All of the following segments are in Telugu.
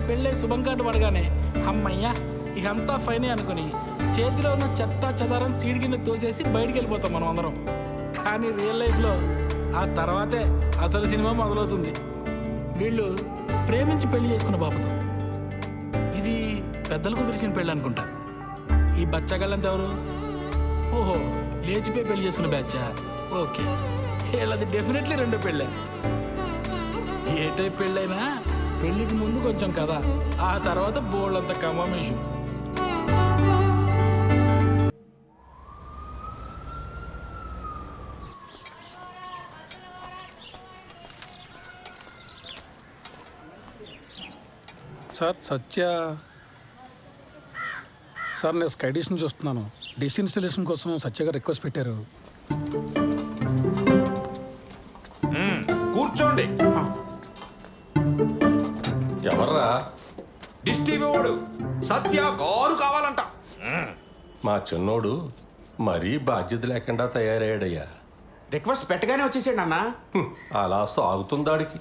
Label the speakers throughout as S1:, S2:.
S1: పెళ్ళై శుభం కార్డు పడగానే అమ్మయ్యా ఇకంతా ఫైనే అనుకుని చేతిలో ఉన్న చెత్త చెదారం సీడ్ కిందకి తోసేసి బయటికి వెళ్ళిపోతాం మనం అందరం. కానీ రియల్ లైఫ్లో ఆ తర్వాతే అసలు సినిమా మొదలవుతుంది. వీళ్ళు ప్రేమించి పెళ్లి చేసుకున్న బాబుతో. ఇది పెద్దలు కుదిరిచిన పెళ్ళి అనుకుంటా. ఈ బచ్చగాళ్ళంతా ఎవరు? ఓహో, లేచిపోయి పెళ్లి చేసుకున్న బ్యాచా? ఓకే, వీళ్ళది డెఫినెట్లీ రెండో పెళ్ళే. ఏ టైప్ పెళ్ళైనా పెళ్లికి ముందు కొంచెం కథ, ఆ తర్వాత బోళ్ళంత కమామేషు.
S2: సార్ సత్య సార్, నేను స్కై డిష్ నుంచి వస్తున్నాను. డిష్ ఇన్స్టాలేషన్ కోసం సత్య గారు రిక్వెస్ట్ పెట్టారు.
S3: కూర్చోండి.
S4: ఎవర్రా?
S3: డిష్ టీవీ వాడు సత్య గారు కావాలంట.
S4: మా చిన్నోడు మరీ బాధ్యత లేకుండా తయారయ్యాడయ్యా.
S5: రిక్వెస్ట్ పెట్టగానే వచ్చేసాడు అన్న.
S4: అలా సాగుతుందాడికి.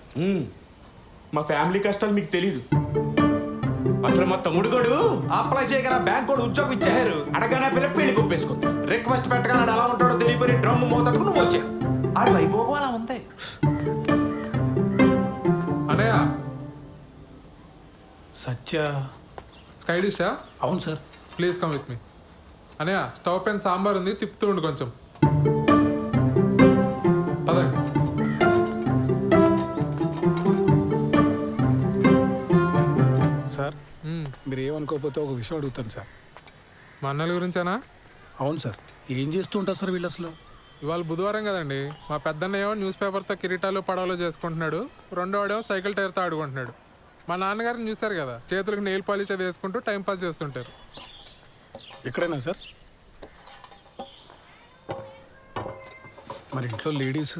S5: మా ఫ్యామిలీ కష్టాలు మీకు తెలీదు. అసలు మా తమ్ముడు గడు అప్లై చేయగల బ్యాంక్ కూడా ఉద్యోగం ఇచ్చారు. అడగానే పిల్ల పెళ్లి కొప్పేసుకుంది. రిక్వెస్ట్ పెట్టగానే ఎలా ఉంటాడో తెలియపోయి డ్రమ్ మోతట్టుకు నువ్వు వచ్చావు. ఆడి వైభోగం అలా ఉంది.
S6: అనయ్య,
S2: సత్య
S6: స్కై డిషా?
S2: అవును sir.
S6: Please come with me. అనయ్య, స్టవ్ పైన సాంబార్ ఉంది, తిప్పుతూ ఉండు కొంచెం. పదండి.
S2: సార్, మీరు ఏమనుకోకపోతే ఒక విషయం అడుగుతాను సార్.
S6: మా అన్నల గురించేనా?
S2: అవును సార్. ఏం చేస్తూ ఉంటారు సార్ వీళ్ళు అసలు?
S6: ఇవాళ బుధవారం కదండి. మా పెద్దన్న ఏమో న్యూస్ పేపర్తో కిరీటాలు పడవలు చేసుకుంటున్నాడు, రెండోవాడేమో సైకిల్ టైర్తో ఆడుకుంటున్నాడు. మా నాన్నగారిని చూశారు కదా, చేతులకు నెయిల్ పాలిష్ అది వేసుకుంటూ టైంపాస్ చేస్తుంటారు.
S2: ఎక్కడైనా సార్? మరి ఇంట్లో లేడీస్?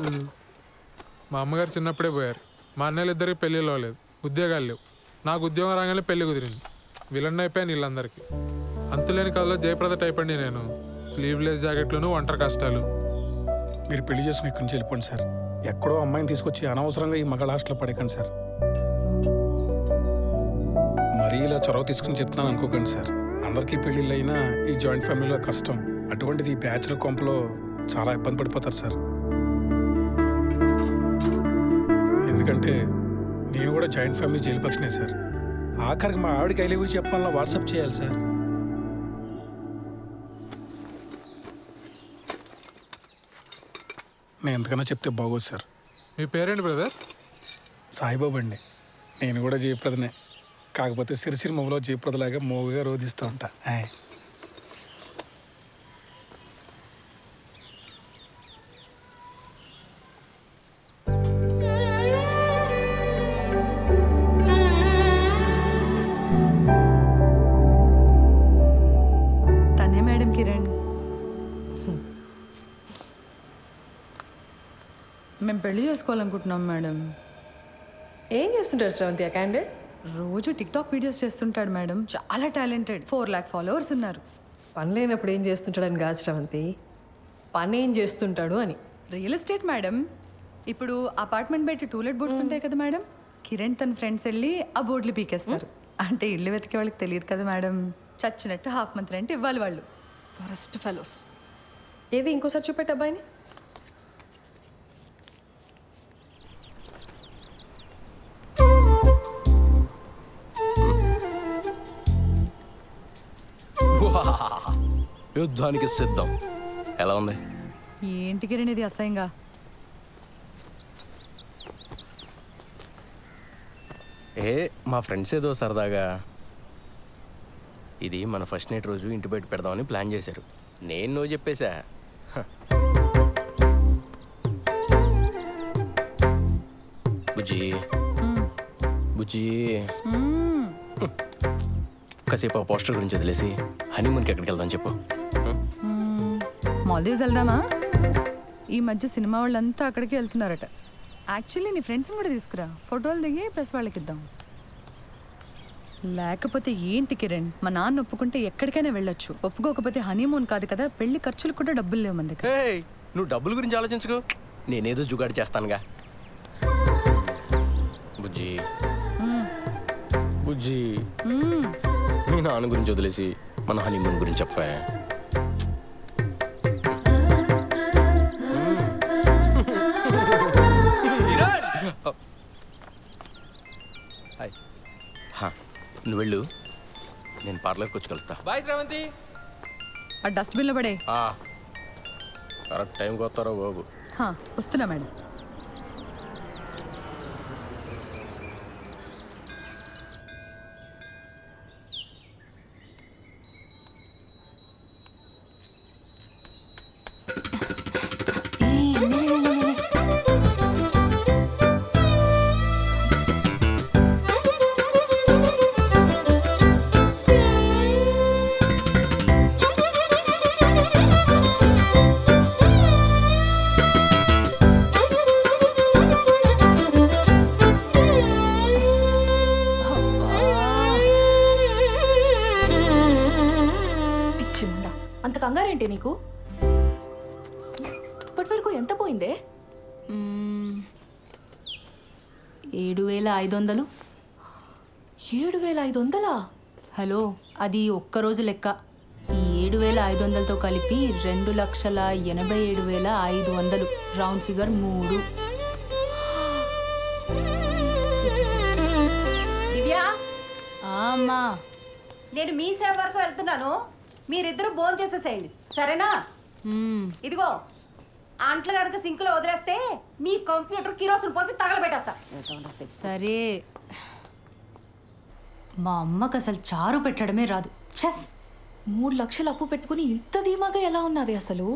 S6: మా అమ్మగారు చిన్నప్పుడే పోయారు. మా అన్నయ్యలు ఇద్దరికి పెళ్ళిలో లేదు, ఉద్యోగాలు లేవు. నాకు ఉద్యోగం రాగానే పెళ్లి కుదిరింది. విలన్ అయిపోయాను వీళ్ళందరికీ. అంతులేని కథలో జయప్రద టైప్ అండి నేను. స్లీవ్లెస్ జాకెట్లను, ఒంటరి కష్టాలు.
S2: మీరు పెళ్లి చేసుకుని ఇక్కడి నుంచి వెళ్ళిపోండి సార్. ఎక్కడో అమ్మాయిని తీసుకొచ్చి అనవసరంగా ఈ మగ హాస్టల్లో పడకండి సార్. మరీ ఇలా చొరవ తీసుకుని చెప్తున్నాను అనుకోకండి సార్. అందరికీ పెళ్ళిళ్ళు అయినా ఈ జాయింట్ ఫ్యామిలీలో కష్టం. అటువంటిది ఈ బ్యాచులర్ కొంపలో చాలా ఇబ్బంది పడిపోతారు సార్. ఎందుకంటే నేను కూడా జాయింట్ ఫ్యామిలీ జైలు పక్షనే సార్. ఆఖరికి మా ఆవిడకి ఐలేవి చెప్పాలన్నా వాట్సాప్ చేయాలి సార్. నేను ఎంతకన్నా చెప్తే బాగోదు సార్.
S6: మీ పేరేంటి బ్రదర్?
S2: సాయిబాబు అండి. నేను కూడా జయప్రదనే, కాకపోతే సిరిసిరి మొగలో జయప్రదలాగా మోగుగా రోధిస్తూ ఉంటా.
S7: తనే మేడం కిరణ్. మేము పెళ్లి చేసుకోవాలనుకుంటున్నాం మేడం.
S8: ఏం చేస్తుంటారు శ్రవంతి ఆ క్యాండిడేట్?
S7: రోజు టిక్టాక్ వీడియోస్ చేస్తుంటాడు మేడం. చాలా టాలెంటెడ్. 4 lakh ఫాలోవర్స్ ఉన్నారు.
S8: పని లేనప్పుడు ఏం చేస్తుంటాడని కాదు శ్రవంతి, పని ఏం చేస్తుంటాడు అని.
S7: Real estate madam. ఇప్పుడు అపార్ట్మెంట్ బయట టూలెట్ బోర్డ్స్ ఉంటాయి కదా మేడం, కిరణ్ తన ఫ్రెండ్స్ వెళ్ళి ఆ బోర్డులు పీకేస్తారు. అంటే ఇల్లు వెతికే వాళ్ళకి తెలియదు కదా మేడం. చచ్చినట్టు హాఫ్ మంత్ రెంట్ ఇవ్వాలి వాళ్ళు. Forest fellows.
S8: ఏది ఇంకోసారి చూపెట్టు అబ్బాయిని.
S4: యుద్ధానికి సిద్ధం. ఎలా ఉంది?
S7: ఏంటి కిరణ్ ఇది అసహ్యంగా?
S4: మా ఫ్రెండ్స్ ఏదో సరదాగా ఇది మన ఫస్ట్ నైట్ రోజు ఇంటి బయట పెడదామని ప్లాన్ చేశారు. నేను నువ్వు చెప్పేశా. బుజ్జి బుజ్జి కాసేపు ఆ పోస్టర్ గురించి వదిలేసి హనీమూన్కి ఎక్కడికి వెళ్దాం చెప్పు.
S7: మాల్దీవ్స్ వెళ్దామా? ఈ మధ్య సినిమా వాళ్ళంతా అక్కడికి వెళ్తున్నారట. యాక్చువల్లీ నీ ఫ్రెండ్స్ని కూడా తీసుకురా, ఫోటోలు దిగి ప్రెస్ వాళ్ళకి ఇద్దాం. లేకపోతే ఏంటి కిరణ్, మా నాన్న ఒప్పుకుంటే ఎక్కడికైనా వెళ్ళొచ్చు, ఒప్పుకోకపోతే హనీమూన్ కాదు కదా, పెళ్లి ఖర్చులు కూడా డబ్బులు లేవు మన దగ్గర.
S4: నువ్వు డబ్బుల గురించి ఆలోచించుకో, నేనేదో జుగాడు చేస్తానుగా. బుజ్జి బుజ్జి నాన్న గురించి వదిలేసి మన హనీమూన్ గురించి చెప్పా. నువ్వు వెళ్ళు, నేను పార్లర్కి వచ్చి కలుస్తా.
S5: బాయ్ శ్రావంతి.
S7: ఆ డస్ట్బిన్లో పడే.
S4: కరెక్ట్ టైంకి వస్తారో బాబు.
S7: వస్తున్నా మేడం.
S9: పిచ్చిముండా, అంత కంగారేంటి నీకు? ఇప్పటి వరకు ఎంత పోయిందే?
S10: 7,500.
S9: 7,500?
S10: హలో, అది ఒక్కరోజు లెక్క. ఈ 7,500తో కలిపి 2,87,500. Round figure 3.
S9: దివ్యా,
S10: అమ్మా,
S11: నేను మీ సేవ వరకు వెళ్తున్నాను. మీరిద్దరూ భోజనం చేసేసేయండి, సరేనా? ఇదిగో అంట్లు కనుక సింకులో వదిలేస్తే మీ కంప్యూటర్ కిరోసిన్ పోసి తగలబెట్టేస్తా.
S10: సరే. మా అమ్మకు అసలు చారు పెట్టడమే రాదు. చెస్.
S9: 3 లక్షలు అప్పు పెట్టుకుని ఇంత ధీమాగా ఎలా ఉన్నావే అసలు?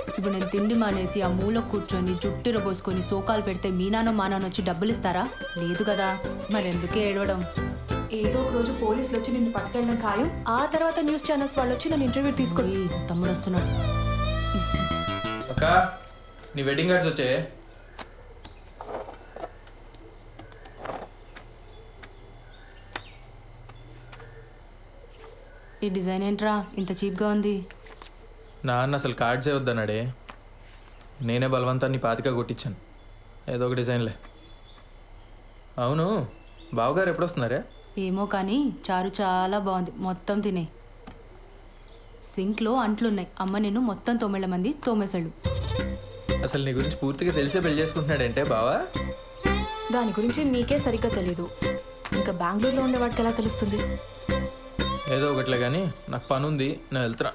S10: ఇప్పుడు నేను తిండి మానేసి ఆ మూల కూర్చొని జుట్టిర పోసుకొని సోకాలు పెడితే మీ నాన్న మా నాన్న వచ్చి డబ్బులు ఇస్తారా? లేదు కదా, మరెందుకే ఏడవడం?
S9: ఏదో ఒక రోజు పోలీసులు వచ్చి నిన్ను పట్టుకెళ్ళడం ఖాయం. ఆ తర్వాత న్యూస్ ఛానల్స్ వాళ్ళు వచ్చి నన్ను ఇంటర్వ్యూ తీసుకోండి.
S10: తమ్ముడు వస్తున్నాడు.
S5: అక్క, నీ వెడ్డింగ్ కార్డ్స్ వచ్చే.
S10: ఈ డిజైన్ ఏంట్రా ఇంత చీప్గా ఉంది?
S5: నాన్న అసలు కార్డ్సే వద్దన్నాడే. నేనే బలవంతాన్ని పాతిక కొట్టించాను. ఏదో ఒక డిజైన్లే. అవును, బావగారు ఎప్పుడు వస్తున్నారే?
S10: ఏమో కానీ చారు చాలా బాగుంది. మొత్తం తినే. సింక్లో అంట్లున్నాయి. అమ్మ నిన్ను మొత్తం 9 మంది తోమేశాడు.
S5: అసలు నీ గురించి పూర్తిగా తెలిసే పెళ్లి చేసుకుంటున్నాడంటే బావా?
S9: దాని గురించి మీకే సరిగ్గా తెలీదు. ఇంకా బెంగళూరులో ఉండేవాడికి ఎలా తెలుస్తుంది?
S5: ఏదో ఒకట్లే కానీ నాకు పని ఉంది, నేను వెళ్తున్నా.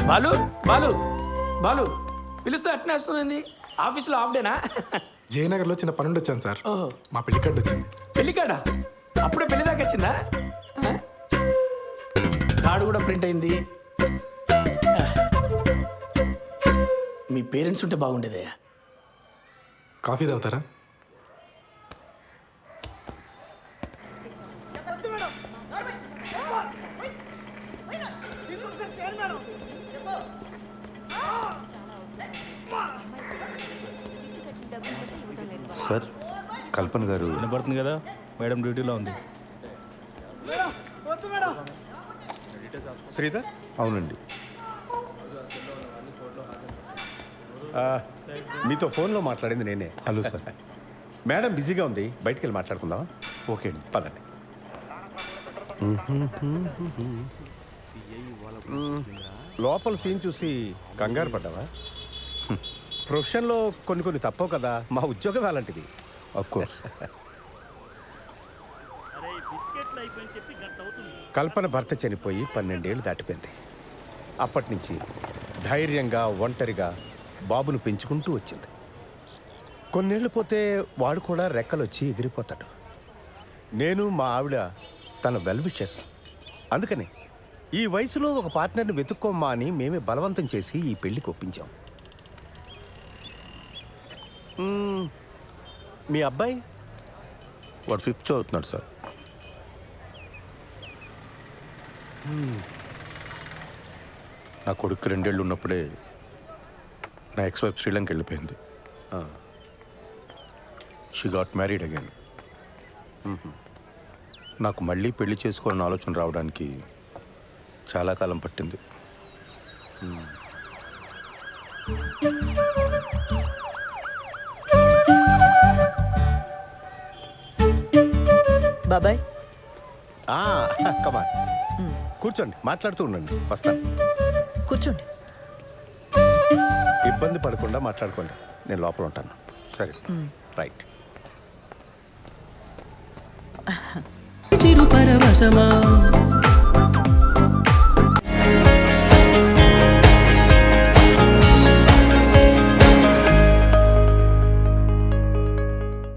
S1: బాలు బాలు బాలు పిలుస్తే అట్నే వస్తుంది. ఆఫీస్లో హాఫ్ డేనా?
S2: జయనగర్లో చిన్న పనుండి వచ్చాను సార్. మా పెళ్లి కార్డు వచ్చింది.
S1: పెళ్లి కాడా? అప్పుడే పెళ్లి దాకా వచ్చిందా? కార్డు కూడా ప్రింట్ అయింది. మీ పేరెంట్స్ ఉంటే బాగుండేదే.
S2: కాఫీ తాగుతారా?
S12: సార్, కల్పన గారు.
S13: వినపడుతుంది కదా, మేడం డ్యూటీలో ఉంది.
S12: శ్రీధర్? అవునండి. మీతో ఫోన్లో మాట్లాడింది నేనే. Hello sir. మేడం బిజీగా ఉంది, బయటికి వెళ్ళి మాట్లాడుకుందాం. ఓకే అండి, పదండి. లోపల సీన్ చూసి కంగారు పడ్డావా? ప్రొఫెషన్లో కొన్ని తప్పవు కదా, మా ఉద్యోగం అలాంటిది. Of course. కల్పన భర్త చనిపోయి 12 ఏళ్ళు దాటిపోయింది. అప్పటి నుంచి ధైర్యంగా ఒంటరిగా బాబును పెంచుకుంటూ వచ్చింది. కొన్నేళ్ళు పోతే వాడు కూడా రెక్కలొచ్చి ఎగిరిపోతాడు. నేను మా ఆవిడ తన వెల్ విషెస్. అందుకని ఈ వయసులో ఒక పార్ట్నర్ని వెతుక్కోమ్మా అని మేమే బలవంతం చేసి ఈ పెళ్లికి ఒప్పించాం. మీ అబ్బాయి? వాడు 5th చదువుతున్నాడు సార్. నా కొడుకు 2 ఏళ్ళు ఉన్నప్పుడే నా ఎక్స్ వైఫ్ శ్రీలంక వెళ్ళిపోయింది. She got married again. నాకు మళ్ళీ పెళ్లి చేసుకోవాలని ఆలోచన రావడానికి చాలా కాలం పట్టింది.
S14: బాబాయ్
S12: కమాన్, కూర్చోండి, మాట్లాడుతూ ఉండండి, వస్తాను.
S14: కూర్చోండి.
S12: ఇబ్బంది పడకుండా మాట్లాడుకోండి, నేను లోపల ఉంటాను. సరే, రైట్.
S14: చిరు పరవశమా